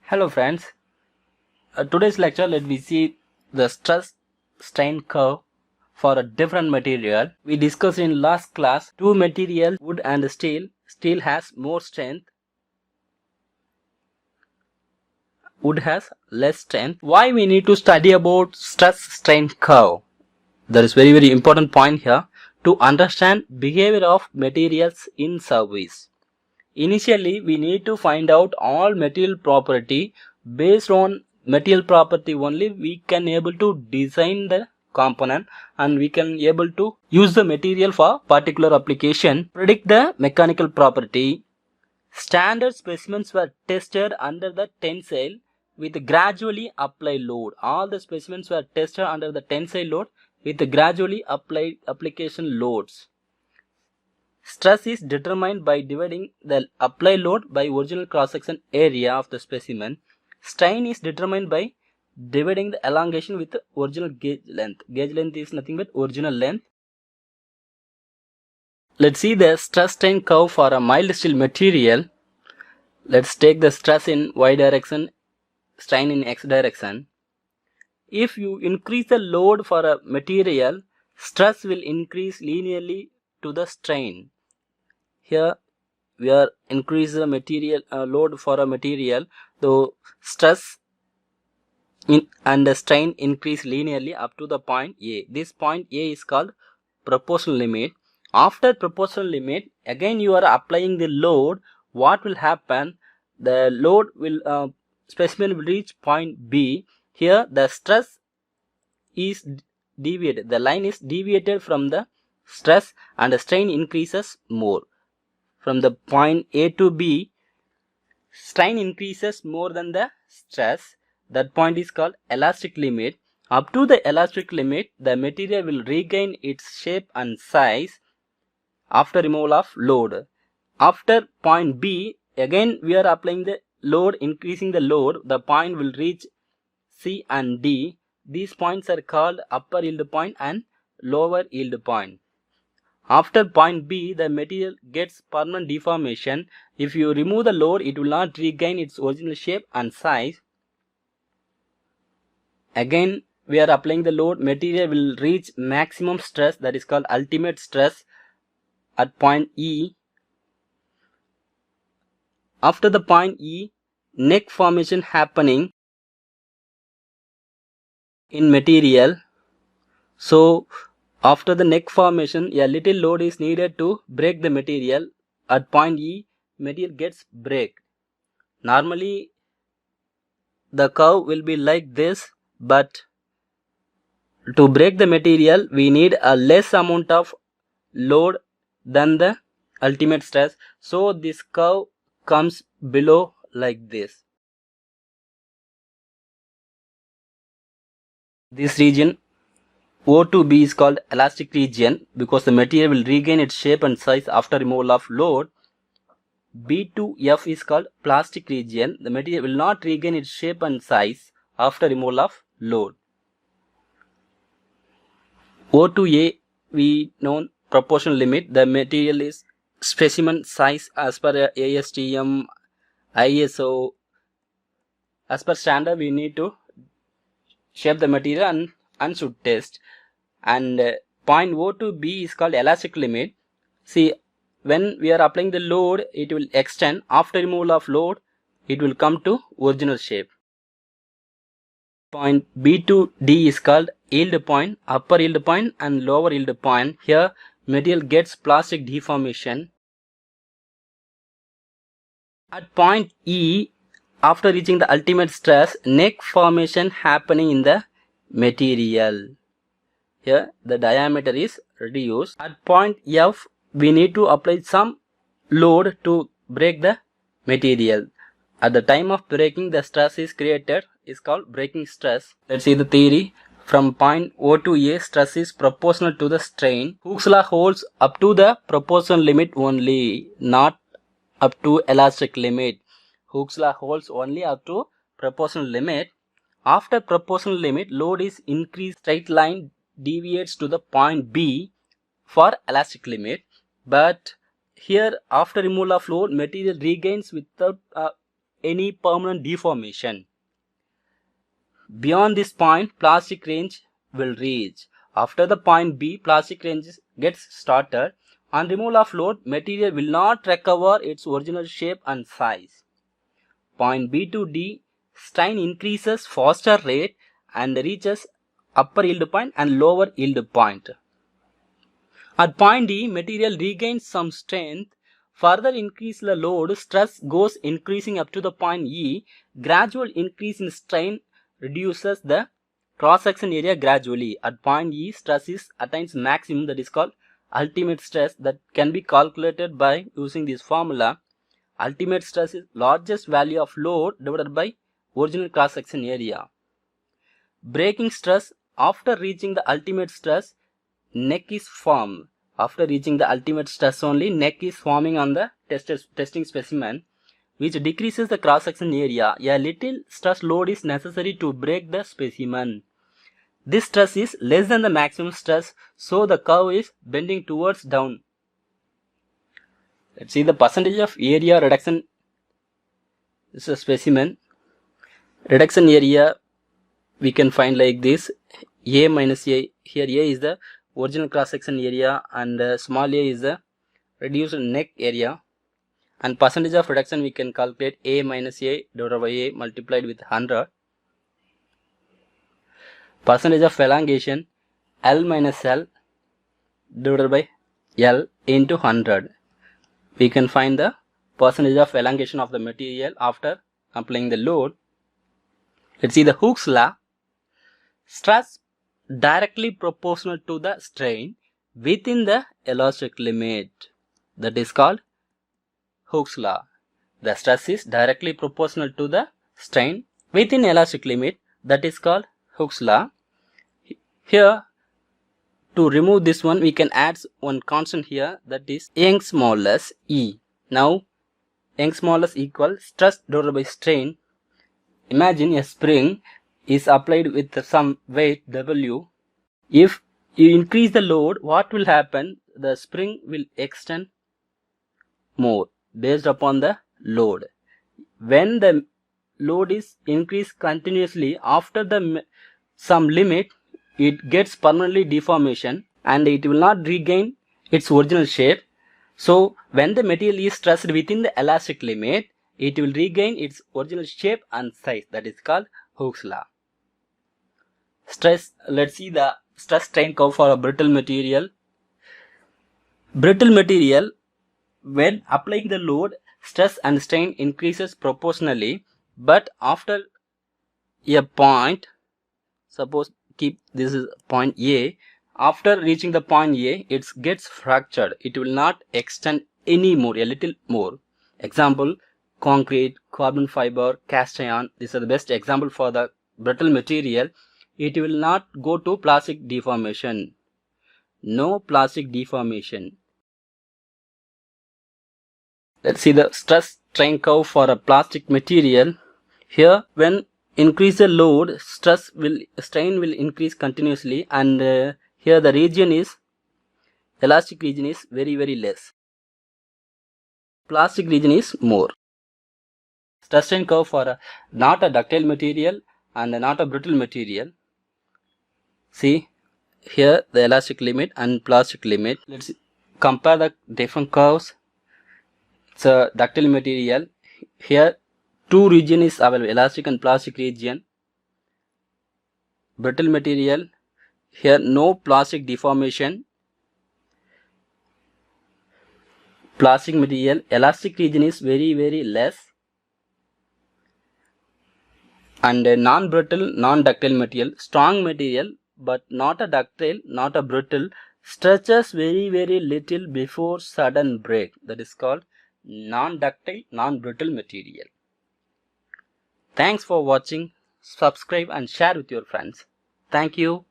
Hello friends, today's lecture let me see the stress strain curve for a different material. We discussed in last class two materials, wood and steel. Steel has more strength, wood has less strength. Why we need to study about stress strain curve? That is very important point here to understand behavior of materials in service. Initially, we need to find out all material property. Based on material property only, we can able to design the component and we can able to use the material for particular application. Predict the mechanical property. Standard specimens were tested under the tensile with gradually applied load. All the specimens were tested under the tensile load with gradually applied application loads. Stress is determined by dividing the applied load by original cross-section area of the specimen. Strain is determined by dividing the elongation with the original gauge length. Gauge length is nothing but original length. Let's see the stress strain curve for a mild steel material. Let's take the stress in y direction, strain in x direction. If you increase the load for a material, stress will increase linearly to the strain. Here we are increase the material load for a material, so stress and the strain increase linearly up to the point A. This point A is called proportional limit. After proportional limit, again you are applying the load. What will happen? The load will specimen will reach point B. Here the stress is deviated. The line is deviated from the stress and the strain increases more. From the point A to B, strain increases more than the stress. That point is called elastic limit. Up to the elastic limit, the material will regain its shape and size after removal of load. After point B, again we are applying the load, increasing the load. The point will reach C and D. These points are called upper yield point and lower yield point. After point B, the material gets permanent deformation. If you remove the load, it will not regain its original shape and size. Again, we are applying the load. Material will reach maximum stress, that is called ultimate stress, at point E. After the point E, neck formation happening in material. So, after the neck formation, a little load is needed to break the material. At point E, material gets break. Normally, the curve will be like this, but to break the material, we need a less amount of load than the ultimate stress. So, this curve comes below like this. This region O to B is called elastic region because the material will regain its shape and size after removal of load. B to F is called plastic region. The material will not regain its shape and size after removal of load. O to A, we know proportional limit. The material is specimen size as per ASTM, ISO. As per standard, we need to shape the material and should test. And point O to B is called elastic limit. See, when we are applying the load, it will extend. After removal of load, it will come to original shape. Point B to D is called yield point, upper yield point and lower yield point. Here, material gets plastic deformation. At point E, after reaching the ultimate stress, neck formation happening in the material. Here, the diameter is reduced. At point F, we need to apply some load to break the material. At the time of breaking, the stress is created, is called breaking stress. Let's see the theory. From point O to A, stress is proportional to the strain. Hooke's law holds up to the proportional limit only, not up to elastic limit. Hooke's law holds only up to proportional limit. After proportional limit, load is increased, straight line deviates to the point B for elastic limit. But here, after removal of load, material regains without any permanent deformation. Beyond this point, plastic range will reach. After the point B, plastic range gets started. On removal of load, material will not recover its original shape and size. Point B to D, strain increases faster rate and reaches upper yield point and lower yield point. At point D, material regains some strength. Further increase the load, stress goes increasing up to the point E. Gradual increase in strain reduces the cross-section area gradually. At point E, stress attains maximum, that is called ultimate stress, that can be calculated by using this formula. Ultimate stress is largest value of load divided by original cross-section area. Breaking stress, after reaching the ultimate stress, neck is formed. After reaching the ultimate stress only, neck is forming on the testing specimen, which decreases the cross-section area. A little stress load is necessary to break the specimen. This stress is less than the maximum stress, so the curve is bending towards down. Let's see the percentage of area reduction. This is a specimen. Reduction area we can find like this: A minus A. Here A is the original cross-section area and small a is the reduced neck area, and percentage of reduction we can calculate A minus A divided by A multiplied with 100. Percentage of elongation L minus L divided by L into 100. We can find the percentage of elongation of the material after applying the load. Let's see the Hooke's law. Stress directly proportional to the strain within the elastic limit, that is called Hooke's law. The stress is directly proportional to the strain within elastic limit, that is called Hooke's law. Here, to remove this one, we can add one constant here, that is Young's modulus E. Now Young's modulus equal stress divided by strain. Imagine a spring is applied with some weight W. If you increase the load, what will happen? The spring will extend more based upon the load. When the load is increased continuously, after the some limit, it gets permanently deformation and it will not regain its original shape. So when the material is stressed within the elastic limit, it will regain its original shape and size, that is called Hooke's law. Stress, let's see the stress strain curve for a brittle material. Brittle material, when applying the load, stress and strain increases proportionally, but after a point, suppose keep this is point A, after reaching the point A, it gets fractured. It will not extend anymore, a little more. Example, concrete, carbon fiber, cast iron. These are the best example for the brittle material. It will not go to plastic deformation. No plastic deformation. Let's see the stress strain curve for a plastic material. Here, when increase the load, strain will increase continuously, and here the region is elastic region is very less. Plastic region is more. Stress strain curve for not a ductile material and not a brittle material. See here the elastic limit and plastic limit. Let's compare the different curves. It's a ductile material. Here two region is available, elastic and plastic region. Brittle material, here no plastic deformation. Plastic material, elastic region is very less. And non-brittle, non-ductile material, strong material but not a ductile, not a brittle, stretches very little before sudden break, that is called non-ductile, non-brittle material. Thanks for watching. Subscribe and share with your friends. Thank you.